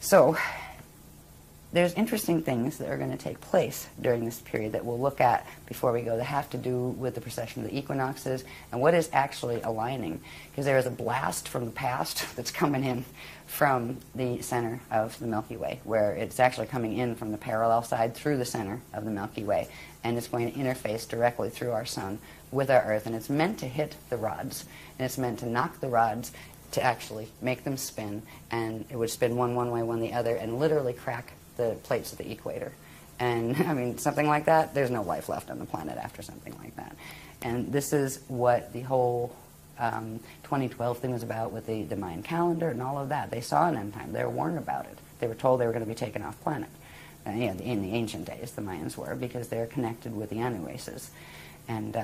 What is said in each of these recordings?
So there's interesting things that are going to take place during this period that we'll look at before we go that have to do with the precession of the equinoxes and what is actually aligning. Because there is a blast from the past that's coming in from the center of the Milky Way, where it's actually coming in from the parallel side through the center of the Milky Way, and it's going to interface directly through our sun with our Earth, and it's meant to hit the rods, and it's meant to knock the rods to actually make them spin, and it would spin one way, one the other, and literally crack the plates of the equator. And I mean, something like that, there's no life left on the planet after something like that. And this is what the whole 2012 thing was about with the Mayan calendar and all of that. They saw an end time. They were warned about it. They were told they were going to be taken off planet. In the ancient days, the Mayans were, because they're connected with the Anu races. And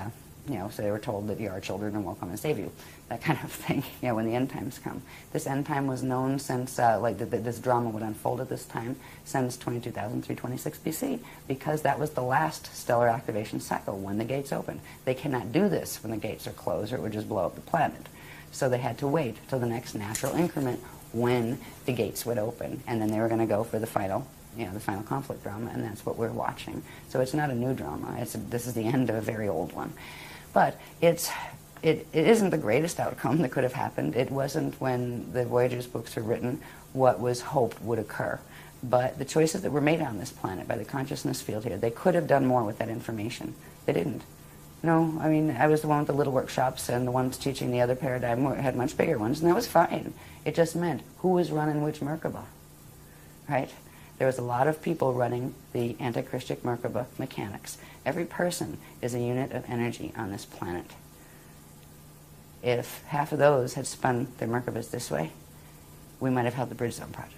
so they were told that you're our children and we'll come and save you, that kind of thing, when the end times come. This end time was known since, this drama would unfold at this time, since 22,326 BC, because that was the last stellar activation cycle when the gates opened. They cannot do this when the gates are closed or it would just blow up the planet. So they had to wait till the next natural increment when the gates would open, and then they were going to go for the final conflict drama, and that's what we're watching. So it's not a new drama. This is the end of a very old one. But it isn't the greatest outcome that could have happened. It wasn't, when the Voyagers books were written, what was hoped would occur. But the choices that were made on this planet by the consciousness field here, they could have done more with that information. They didn't. No, I mean, I was the one with the little workshops, and the ones teaching the other paradigm had much bigger ones, and that was fine. It just meant who was running which Merkaba, right? There was a lot of people running the anti-Christic Merkaba mechanics. Every person is a unit of energy on this planet. If half of those had spun their Merkabas this way, we might have held the Bridge Zone project.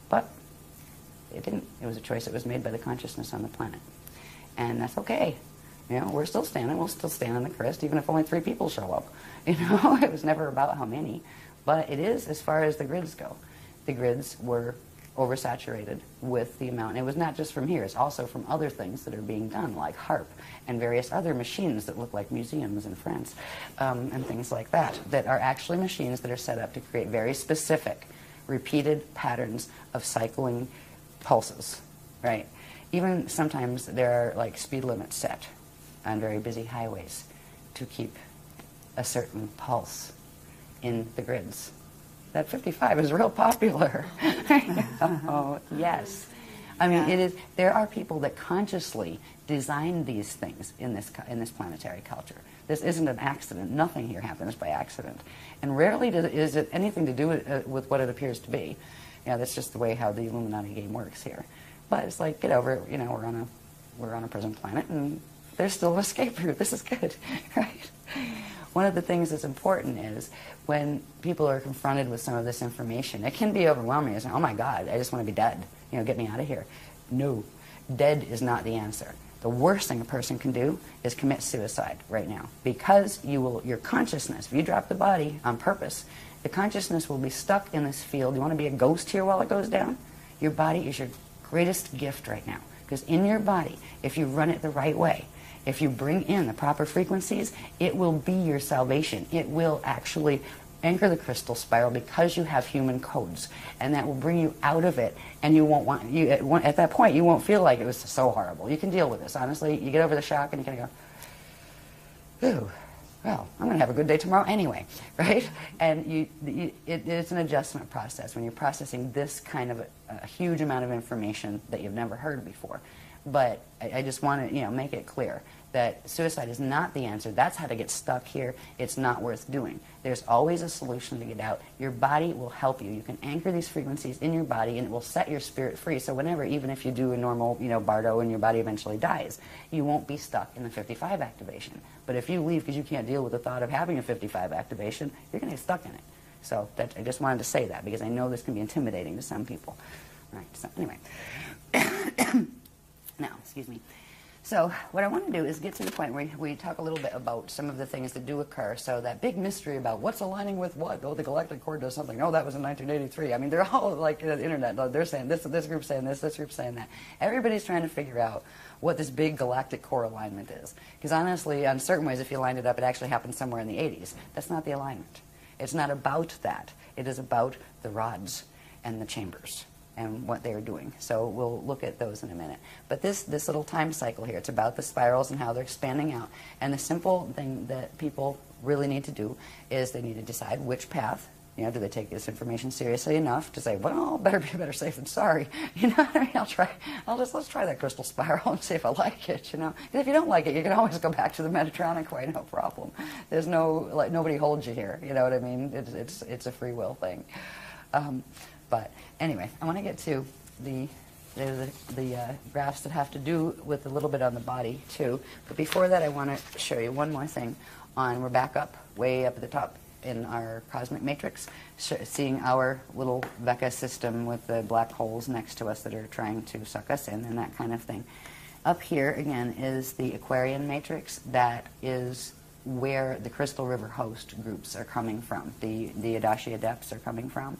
But it didn't. It was a choice that was made by the consciousness on the planet. And that's okay. We're still standing. We'll still stand on the crest, even if only 3 people show up. It was never about how many. But it is as far as the grids go. The grids were oversaturated with the amount. And it was not just from here, it's also from other things that are being done, like HARP and various other machines that look like museums in France, and things like that, that are actually machines that are set up to create very specific, repeated patterns of cycling pulses, right? Even sometimes there are speed limits set on very busy highways to keep a certain pulse in the grids. That 55 is real popular. Oh, yes. I mean, it is. There are people that consciously design these things in this planetary culture. This isn't an accident. Nothing here happens by accident. And rarely is it anything to do with what it appears to be. That's just the way how the Illuminati game works here. But it's like, get over it. We're on a prison planet, and there's still an escape route. This is good, right? One of the things that's important is when people are confronted with some of this information, it can be overwhelming. It's like, oh my God, I just want to be dead. Get me out of here. No, dead is not the answer. The worst thing a person can do is commit suicide right now, because your consciousness, if you drop the body on purpose, the consciousness will be stuck in this field. You want to be a ghost here while it goes down? Your body is your greatest gift right now, because in your body, if you run it the right way, if you bring in the proper frequencies, it will be your salvation. It will actually anchor the crystal spiral because you have human codes, and that will bring you out of it, and you won't at that point you won't feel like it was so horrible. You can deal with this, honestly. You get over the shock and you kind of go, ooh, well, I'm going to have a good day tomorrow anyway, right? And it's an adjustment process when you're processing this kind of a huge amount of information that you've never heard before. But I just want to make it clear that suicide is not the answer. That's how to get stuck here. It's not worth doing. There's always a solution to get out. Your body will help you. You can anchor these frequencies in your body, and it will set your spirit free. So whenever, even if you do a normal, bardo, and your body eventually dies, you won't be stuck in the 55 activation. But if you leave because you can't deal with the thought of having a 55 activation, you're going to get stuck in it. So I just wanted to say that, because I know this can be intimidating to some people. All right, so anyway. Now, excuse me. So what I want to do is get to the point where we talk a little bit about some of the things that do occur. So that big mystery about what's aligning with what. Oh, the galactic core does something. Oh, that was in 1983. I mean, they're all like the internet. They're saying this group's saying this group's saying that. Everybody's trying to figure out what this big galactic core alignment is. Because honestly, in certain ways, if you lined it up, it actually happened somewhere in the 80s. That's not the alignment. It's not about that. It is about the rods and the chambers. and what they are doing. So we'll look at those in a minute. But this little time cycle here, it's about the spirals and how they're expanding out. And the simple thing that people really need to do is they need to decide which path. You know, do they take this information seriously enough to say, well, better be better safe than sorry? You know what I mean? Let's try that crystal spiral and see if I like it, you know? Because if you don't like it, you can always go back to the Mediterranean way, no problem. There's no, like, nobody holds you here, you know what I mean? It's a free will thing. But anyway, I want to get to the graphs that have to do with a little bit on the body, too. But before that, I want to show you one more thing we're back up, way up at the top in our cosmic matrix, seeing our little Vecca system with the black holes next to us that are trying to suck us in and that kind of thing. Up here, again, is the Aquarian matrix. That is where the Crystal River host groups are coming from, the Adashi Adepts are coming from.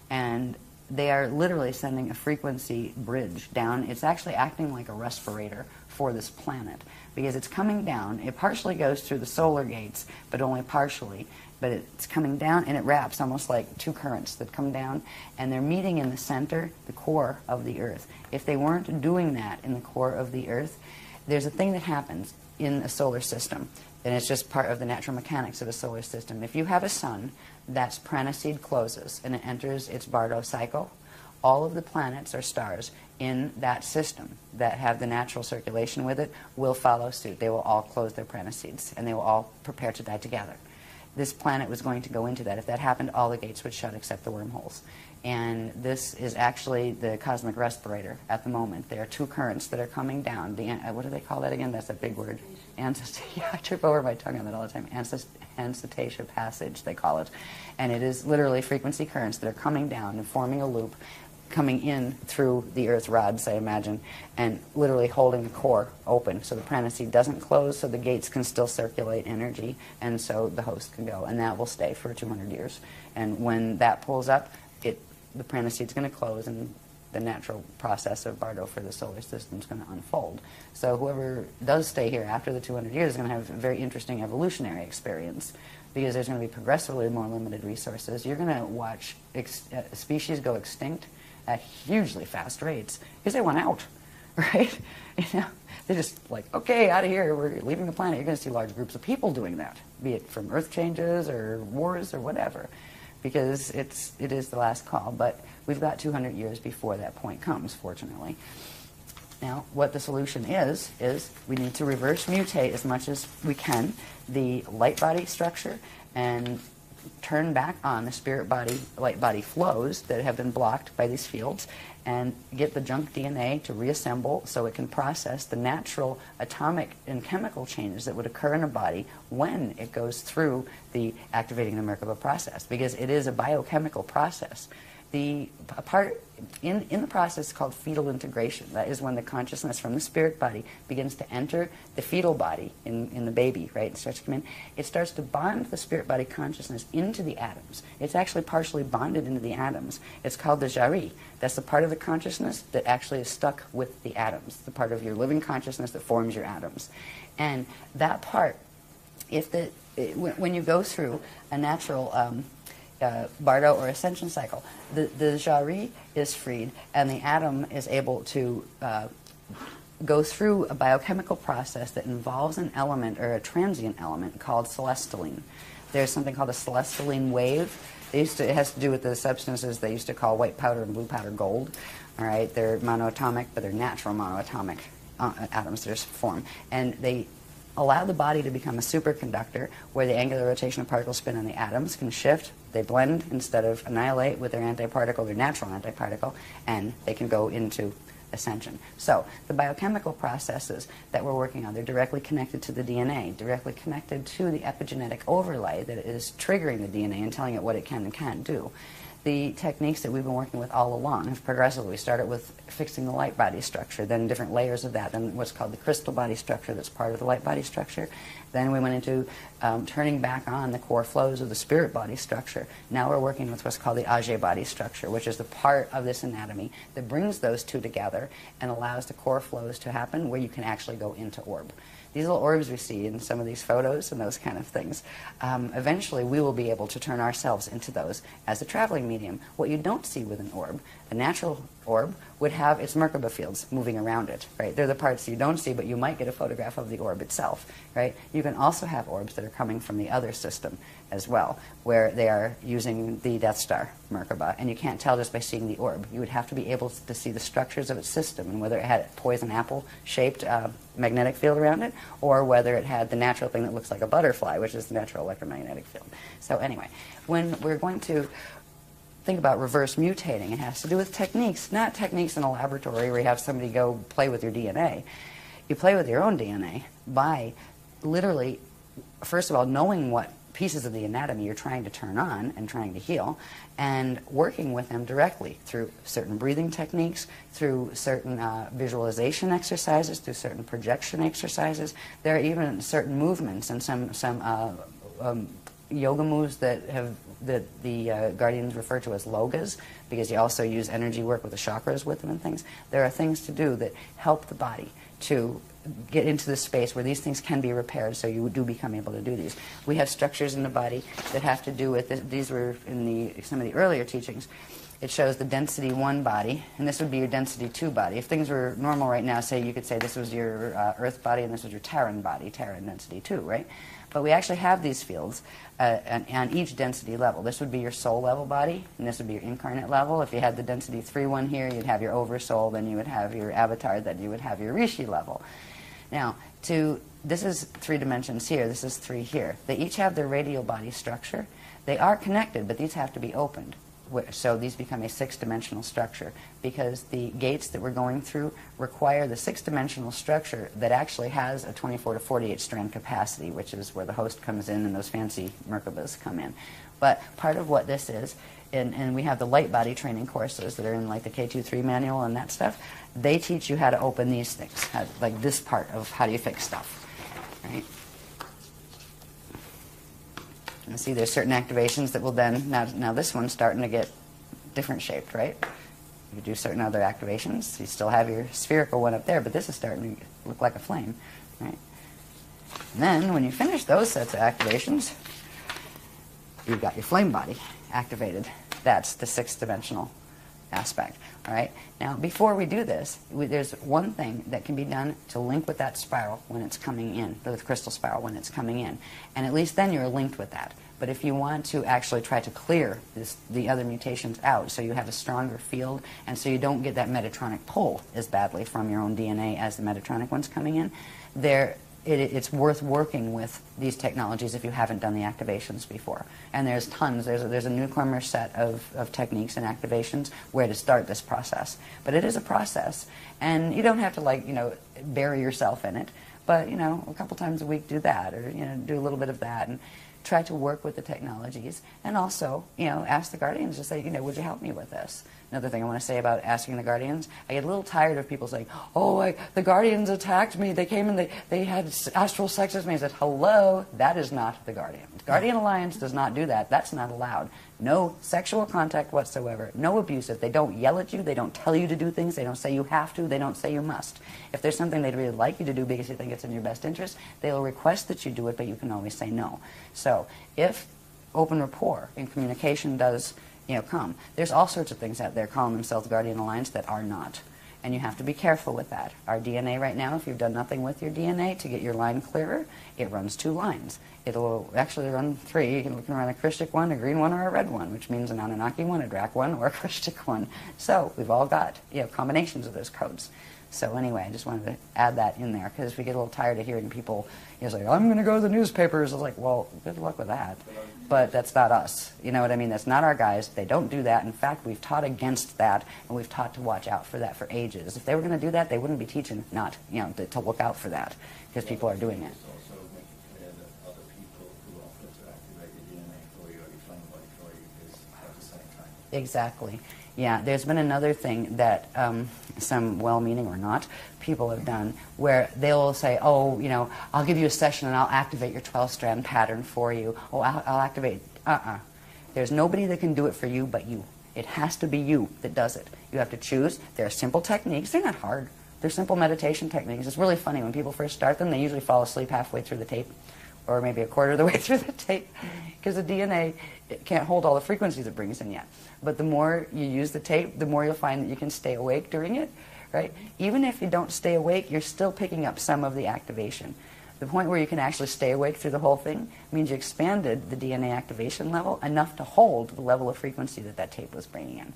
And they are literally sending a frequency bridge down. It's actually acting like a respirator for this planet, because it's coming down. It partially goes through the solar gates, but only partially. But it's coming down, and it wraps almost like two currents that come down, and they're meeting in the center, the core of the Earth. If they weren't doing that in the core of the Earth, there's a thing that happens in a solar system, and it's just part of the natural mechanics of a solar system. If you have a sun that's Pranacede closes and it enters its Bardo cycle, all of the planets or stars in that system that have the natural circulation with it will follow suit. They will all close their Pranacedes, and they will all prepare to die together. This planet was going to go into that. If that happened, all the gates would shut except the wormholes. And this is actually the cosmic respirator at the moment. There are two currents that are coming down. What do they call that again? That's a big word. Yeah, I trip over my tongue on that all the time. Ancestation passage, they call it. And it is literally frequency currents that are coming down and forming a loop, coming in through the Earth rods, I imagine, and literally holding the core open so the Pranacede doesn't close, so the gates can still circulate energy, and so the host can go, and that will stay for 200 years. And when that pulls up, the Pranacede's going to close, and the natural process of Bardo for the solar system is going to unfold. So whoever does stay here after the 200 years is going to have a very interesting evolutionary experience, because there's going to be progressively more limited resources. You're going to watch species go extinct at hugely fast rates because they want out, right? You know, they're just like, okay, out of here, we're leaving the planet. You're going to see large groups of people doing that, be it from earth changes or wars or whatever, because it is the last call. But we've got 200 years before that point comes, fortunately. Now, what the solution is we need to reverse mutate as much as we can the light body structure and turn back on the spirit body, light body flows that have been blocked by these fields, and get the junk DNA to reassemble so it can process the natural atomic and chemical changes that would occur in a body when it goes through the activating the Merkaba process, because it is a biochemical process. The part in the process called fetal integration, that is when the consciousness from the spirit body begins to enter the fetal body in the baby, right? It starts to come in. It starts to bond the spirit body consciousness into the atoms. It's actually partially bonded into the atoms. It's called the jari. That's the part of the consciousness that actually is stuck with the atoms, the part of your living consciousness that forms your atoms. And that part, when you go through a natural Bardo or ascension cycle, the jari is freed, and the atom is able to go through a biochemical process that involves an element or a transient element called celestaline. There's something called a celestaline wave. It has to do with the substances they used to call white powder and blue powder gold. All right, they're monoatomic, but they're natural monoatomic atoms that are formed, and they allow the body to become a superconductor where the angular rotational particle spin on the atoms can shift. They blend instead of annihilate with their antiparticle, their natural antiparticle, and they can go into ascension. So the biochemical processes that we're working on, they're directly connected to the DNA, directly connected to the epigenetic overlay that is triggering the DNA and telling it what it can and can't do. The techniques that we've been working with all along have progressively. We started with fixing the light body structure, then different layers of that, then what's called the crystal body structure that's part of the light body structure. Then we went into turning back on the core flows of the spirit body structure. Now we're working with what's called the Ajay body structure, which is the part of this anatomy that brings those two together and allows the core flows to happen where you can actually go into orb. These little orbs we see in some of these photos and those kind of things, eventually we will be able to turn ourselves into those as a traveling medium. What you don't see with an orb, A natural orb would have its Merkaba fields moving around it, right? They're the parts you don't see, but you might get a photograph of the orb itself, right? You can also have orbs that are coming from the other system as well, where they are using the Death Star Merkaba, and you can't tell just by seeing the orb. You would have to be able to see the structures of its system and whether it had a poison apple-shaped magnetic field around it, or whether it had the natural thing that looks like a butterfly, which is the natural electromagnetic field. So anyway, when we're going to think about reverse mutating, it has to do with techniques, not techniques in a laboratory where you have somebody go play with your DNA. You play with your own DNA by literally, first of all, knowing what pieces of the anatomy you're trying to turn on and trying to heal, and working with them directly through certain breathing techniques, through certain visualization exercises, through certain projection exercises. There are even certain movements and some yoga moves that the Guardians refer to as logas, because you also use energy work with the chakras with them and things. There are things to do that help the body to get into the space where these things can be repaired, so you do become able to do these. We have structures in the body that have to do with, these were in some of the earlier teachings. It shows the density 1 body, and this would be your density 2 body. If things were normal right now, say you could say this was your Earth body and this was your Terran body, Terran density 2, right? But we actually have these fields on each density level. This would be your soul level body, and this would be your incarnate level. If you had the density 3 one here, you'd have your oversoul, then you would have your avatar, then you would have your rishi level. Now, this is 3 dimensions here, this is 3 here. They each have their radial body structure. They are connected, but these have to be opened. So these become a 6-dimensional structure, because the gates that we're going through require the 6-dimensional structure that actually has a 24 to 48 strand capacity, which is where the host comes in and those fancy Merkabas come in. But part of what this is, and we have the light body training courses that are in like the K23 manual and that stuff, they teach you how to open these things, like this part of how do you fix stuff, right? And see, there's certain activations that will then, now this one's starting to get different shaped, right? You do certain other activations, you still have your spherical one up there, but this is starting to look like a flame, right? And then, when you finish those sets of activations, you've got your flame body activated. That's the 6-dimensional aspect, all right? Now, before we do this, there's one thing that can be done to link with that spiral when it's coming in, the crystal spiral when it's coming in, and at least then you're linked with that. But if you want to actually try to clear the other mutations out so you have a stronger field and so you don't get that Metatronic pull as badly from your own DNA as the Metatronic one's coming in, it's worth working with these technologies if you haven't done the activations before. And there's tons. There's a newcomer set of techniques and activations where to start this process. But it is a process, and you don't have to bury yourself in it. But a couple times a week do that, or do a little bit of that, and try to work with the technologies, and also ask the Guardians to say, would you help me with this? Another thing I want to say about asking the Guardians, I get a little tired of people saying, oh, the Guardians attacked me, they came and they had astral sex with me. I said, hello, that is not the Guardian. The Guardian Alliance does not do that. That's not allowed. No sexual contact whatsoever, no abusive. They don't yell at you, they don't tell you to do things, they don't say you have to, they don't say you must. If there's something they'd really like you to do because they think it's in your best interest, they'll request that you do it, but you can always say no. So if open rapport and communication does come, there's all sorts of things out there calling themselves Guardian Alliance that are not. And you have to be careful with that. Our DNA right now, if you've done nothing with your DNA to get your line clearer, it runs 2 lines. It'll actually run 3. You can run a Krishtik one, a green one, or a red one, which means an Anunnaki one, a Drak one, or a Krishtik one. So we've all got combinations of those codes. So anyway, I just wanted to add that in there, because we get a little tired of hearing people say, I'm going to go to the newspapers. I was like, well, good luck with that. But that's not us. You know what I mean? That's not our guys. They don't do that. In fact, we've taught against that, and we've taught to watch out for that for ages. If they were going to do that, they wouldn't be teaching not, to look out for that, because people are doing it. Also make it clear that other people who offer to activate your DNA for you or your flame body for you is at the same time. Exactly. Yeah, there's been another thing that some well-meaning or not people have done, where they'll say, oh, I'll give you a session and I'll activate your 12-strand pattern for you. Oh, I'll activate. There's nobody that can do it for you but you. It has to be you that does it. You have to choose. There are simple techniques. They're not hard. They're simple meditation techniques. It's really funny. When people first start them, they usually fall asleep halfway through the tape. or maybe a quarter of the way through the tape, because the DNA can't hold all the frequencies it brings in yet. But the more you use the tape, the more you'll find that you can stay awake during it, right? Even if you don't stay awake, you're still picking up some of the activation. The point where you can actually stay awake through the whole thing means you expanded the DNA activation level enough to hold the level of frequency that that tape was bringing in.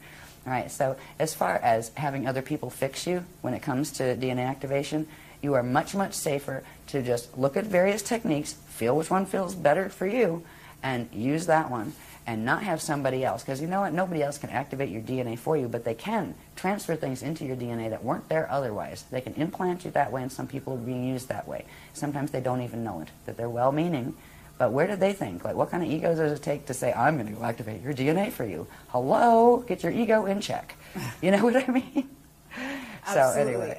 All right, so as far as having other people fix you when it comes to DNA activation, you are much, much safer to just look at various techniques, feel which one feels better for you, and use that one, and not have somebody else. Because you know what? Nobody else can activate your DNA for you, but they can transfer things into your DNA that weren't there otherwise. They can implant you that way, and some people are being used that way. Sometimes they don't even know it, that they're well-meaning. But where did they think? Like, what kind of ego does it take to say, I'm going to go activate your DNA for you? Hello? Get your ego in check. You know what I mean? So anyway.